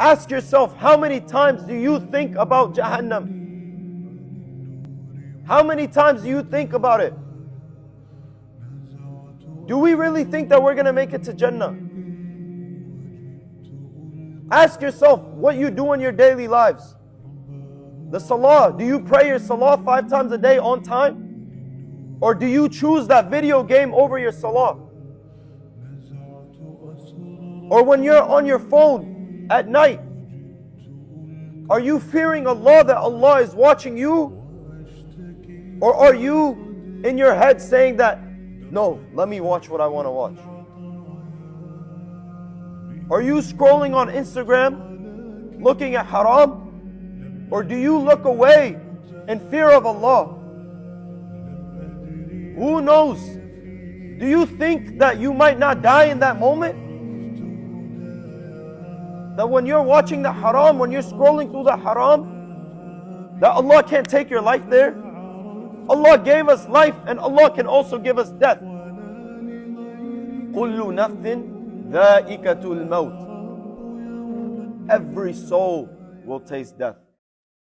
Ask yourself, how many times do you think about Jahannam? How many times do you think about it? Do we really think that we're going to make it to Jannah? Ask yourself what you do in your daily lives. The salah, do you pray your salah 5 times a day on time? Or do you choose that video game over your salah? Or when you're on your phone at night, are you fearing Allah, that Allah is watching you? Or are you in your head saying that, no, let me watch what I want to watch? Are you scrolling on Instagram, looking at haram? Or do you look away in fear of Allah? Who knows? Do you think that you might not die in that moment? That when you're watching the haram, when you're scrolling through the haram, that Allah can't take your life there? Allah gave us life and Allah can also give us death. كُلُّ نَفْسٍ ذَائِقَةُ الْمَوْتِ. Every soul will taste death.